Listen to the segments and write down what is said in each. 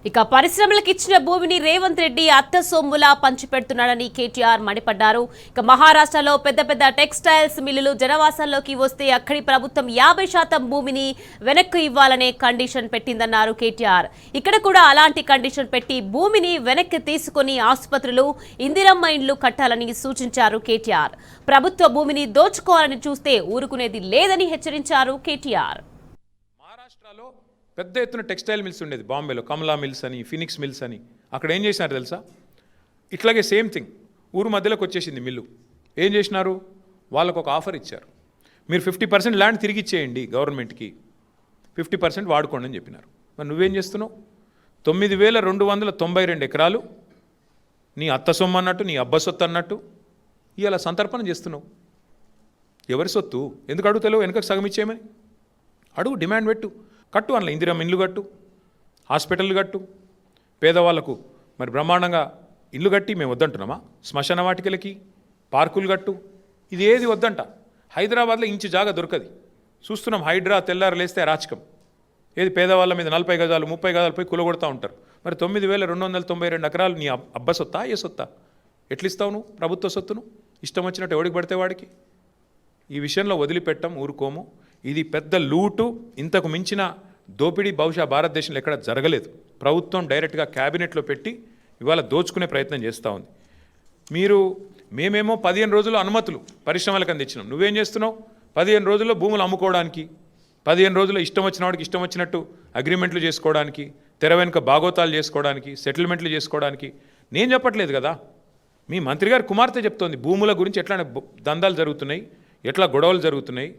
ఇక పరిశ్రమలకు ఇచ్చిన భూమిని రేవంత్ రెడ్డి అత్త సొమ్ములా పంచిపెడుతున్నాడని కేటీఆర్ మండిపడ్డారు. ఇక మహారాష్ట్రలో పెద్ద పెద్ద టెక్స్టైల్స్ మిల్లులు జనవాసాల్లోకి వస్తే అక్కడి ప్రభుత్వం 50% భూమిని వెనక్కు ఇవ్వాలనే కండిషన్ పెట్టిందన్నారు కేటీఆర్. ఇక్కడ కూడా అలాంటి కండిషన్ పెట్టి భూమిని వెనక్కి తీసుకుని ఆసుపత్రులు, ఇందిరమ్మ ఇండ్లు కట్టాలని సూచించారు కేటీఆర్. ప్రభుత్వ భూమిని దోచుకోవాలని చూస్తే ఊరుకునేది లేదని హెచ్చరించారు కేటీఆర్. మహారాష్ట్రలో పెద్ద ఎత్తున టెక్స్టైల్ మిల్స్ ఉండేది, బాంబేలో కమలా మిల్స్ అని, ఫినిక్స్ మిల్స్ అని. అక్కడ ఏం చేసినారు తెలుసా? ఇట్లాగే సేమ్ థింగ్ ఊరు మధ్యలోకి వచ్చేసింది మిల్లు. ఏం చేసినారు? వాళ్ళకు ఒక ఆఫర్ ఇచ్చారు, మీరు 50% ల్యాండ్ తిరిగి ఇచ్చేయండి గవర్నమెంట్కి, 50% వాడుకోండి అని చెప్పినారు. మరి నువ్వేం చేస్తున్నావు? 9,292 ఎకరాలు నీ అత్త సొమ్ము అన్నట్టు, నీ అబ్బ సొత్తు అన్నట్టు ఇలా సంతర్పణ చేస్తున్నావు. ఎవరి సొత్తు? ఎందుకు అడుగుతలేవు? వెనుకకు సగం ఇచ్చేయమని అడుగు, డిమాండ్ పెట్టు, కట్టు. అందులో ఇందిరమ్మ ఇండ్లు కట్టు, హాస్పిటల్ కట్టు, పేదవాళ్లకు మరి బ్రహ్మాండంగా ఇల్లు కట్టి మేము వద్దంటున్నామా? శ్మశాన వాటికలకి పార్కులు కట్టు. ఇది ఏది వద్దంట. హైదరాబాద్లో ఇంచు జాగా దొరకది. చూస్తున్నాం, హైడ్రా తెల్లారు లేస్తే రాచకం. ఏది పేదవాళ్ళ మీద 40 గజాలు 30 గజాలు పోయి కులగొడతా ఉంటారు. మరి 9,292 ఎకరాలు నీ అబ్బ సొత్తా, ఏ సొత్తా? ఎట్లిస్తావు నువ్వు ప్రభుత్వ సొత్తును? ఇష్టం వచ్చినట్టు ఎవడికి పడితే వాడికి. ఈ విషయంలో వదిలిపెట్టం, ఊరుకోము. ఇది పెద్ద లూటు, ఇంతకు మించిన దోపిడీ బహుశా భారతదేశంలో ఎక్కడ జరగలేదు. ప్రభుత్వం డైరెక్ట్గా క్యాబినెట్లో పెట్టి ఇవాళ దోచుకునే ప్రయత్నం చేస్తూ ఉంది. మేమేమో 15 రోజులు అనుమతులు పరిశ్రమలకు అందించినాం. నువ్వేం చేస్తున్నావు? 15 రోజుల్లో భూములు అమ్ముకోవడానికి, 15 రోజుల్లో ఇష్టం వచ్చిన వాడికి ఇష్టం వచ్చినట్టు అగ్రిమెంట్లు చేసుకోవడానికి, తెర వెనుక బాగోతాలు చేసుకోవడానికి, సెటిల్మెంట్లు చేసుకోవడానికి. నేను చెప్పట్లేదు కదా, మీ మంత్రి గారు కుమార్తె చెప్తోంది భూముల గురించి. ఎట్లా దందాలు జరుగుతున్నాయి, ఎట్లా గొడవలు జరుగుతున్నాయి,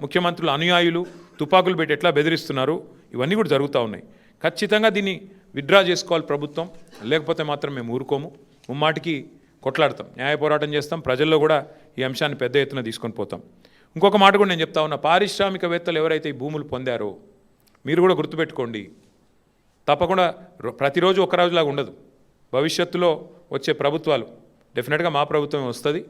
ముఖ్యమంత్రుల అనుయాయులు తుపాకులు పెట్టి ఎట్లా బెదిరిస్తున్నారు, ఇవన్నీ కూడా జరుగుతూ ఉన్నాయి. ఖచ్చితంగా దీన్ని విత్డ్రా చేసుకోవాలి ప్రభుత్వం, లేకపోతే మాత్రం మేము ఊరుకోము. ముమ్మాటికి కొట్లాడతాం, న్యాయ పోరాటం చేస్తాం, ప్రజల్లో కూడా ఈ అంశాన్ని పెద్ద ఎత్తున తీసుకొని పోతాం. ఇంకొక మాట కూడా నేను చెప్తా ఉన్నా, పారిశ్రామికవేత్తలు ఎవరైతే ఈ భూములు పొందారో మీరు కూడా గుర్తుపెట్టుకోండి. తప్పకుండా ప్రతిరోజు ఒక రోజులాగా ఉండదు. భవిష్యత్తులో వచ్చే ప్రభుత్వాలు, డెఫినెట్గా మా ప్రభుత్వమే వస్తుంది.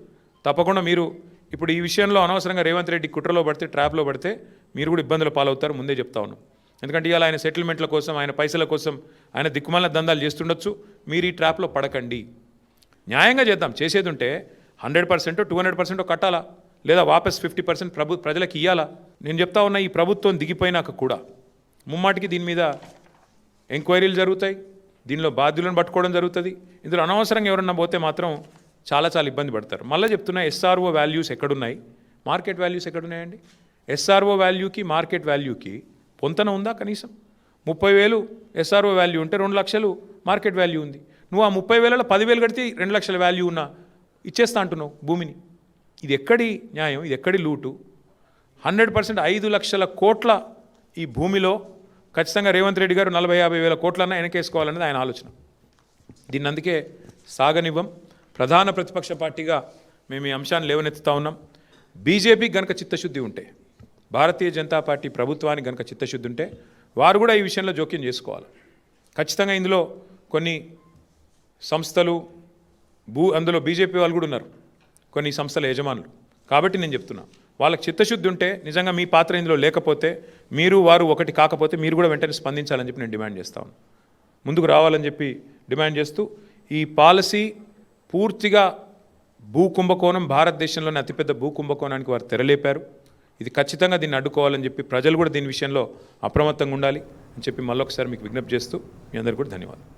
తప్పకుండా మీరు ఇప్పుడు ఈ విషయంలో అనవసరంగా రేవంత్ రెడ్డి కుట్రలో పడితే, ట్రాప్లో పడితే మీరు కూడా ఇబ్బందులు పాలవుతారు, ముందే చెప్తా ఉన్నాం. ఎందుకంటే ఇవాళ ఆయన సెటిల్మెంట్ల కోసం, ఆయన పైసల కోసం ఆయన దిక్కుమాలిన దందాలు చేస్తుండొచ్చు. మీరు ఈ ట్రాప్లో పడకండి. న్యాయంగా చేద్దాం. చేసేది ఉంటే 100% 200% కట్టాలా, లేదా వాపస్ 50% ప్రజలకు ఇవ్వాలా. నేను చెప్తా ఉన్నా, ఈ ప్రభుత్వం దిగిపోయినాక కూడా ముమ్మాటికి దీని మీద ఎంక్వైరీలు జరుగుతాయి, దీనిలో బాధ్యులను పట్టుకోవడం జరుగుతుంది. ఇందులో అనవసరంగా ఎవరన్నా పోతే మాత్రం చాలా ఇబ్బంది పడతారు. మళ్ళీ చెప్తున్నా, ఎస్ఆర్ఓ వాల్యూస్ ఎక్కడున్నాయి, మార్కెట్ వాల్యూస్ ఎక్కడున్నాయండి? ఎస్ఆర్ఓ వాల్యూకి మార్కెట్ వాల్యూకి పొంతన ఉందా? కనీసం 30,000 ఎస్ఆర్ఓ వాల్యూ ఉంటే 2 లక్షలు మార్కెట్ వాల్యూ ఉంది. నువ్వు ఆ 30,000లో 10,000 కడితే 2 లక్షల వాల్యూ ఉన్నా ఇచ్చేస్తా అంటున్నావు భూమిని. ఇది ఎక్కడి న్యాయం? ఇది ఎక్కడి లూటు? 100% 5 లక్షల కోట్ల ఈ భూమిలో ఖచ్చితంగా రేవంత్ రెడ్డి గారు 40-50 వేల కోట్లన్నా వెనకేసుకోవాలనేది ఆయన ఆలోచన. దీన్ని అందుకే సాగనివ్వం. ప్రధాన ప్రతిపక్ష పార్టీగా మేము ఈ అంశాన్ని లేవనెత్తుతా ఉన్నాం. బీజేపీకి గనక చిత్తశుద్ధి ఉంటే, భారతీయ జనతా పార్టీ ప్రభుత్వానికి గనక చిత్తశుద్ధి ఉంటే వారు కూడా ఈ విషయంలో జోక్యం చేసుకోవాలి. ఖచ్చితంగా ఇందులో కొన్ని సంస్థలు, అందులో బీజేపీ వాళ్ళు కూడా ఉన్నారు, కొన్ని సంస్థల యజమానులు. కాబట్టి నేను చెప్తున్నా, వాళ్ళకి చిత్తశుద్ధి ఉంటే, నిజంగా మీ పాత్ర ఇందులో లేకపోతే, మీరు వారు ఒకటి కాకపోతే మీరు కూడా వెంటనే స్పందించాలని చెప్పి నేను డిమాండ్ చేస్తా ఉన్నాను. ముందుకు రావాలని చెప్పి డిమాండ్ చేస్తూ, ఈ పాలసీ పూర్తిగా భూ కుంభకోణం, భారతదేశంలోని అతిపెద్ద భూ కుంభకోణానికి వారు తెరలేపారు. ఇది ఖచ్చితంగా దీన్ని అడ్డుకోవాలని చెప్పి ప్రజలు కూడా దీని విషయంలో అప్రమత్తంగా ఉండాలి అని చెప్పి మళ్ళొకసారి మీకు విజ్ఞప్తి చేస్తూ మీ అందరికీ కూడా ధన్యవాదాలు.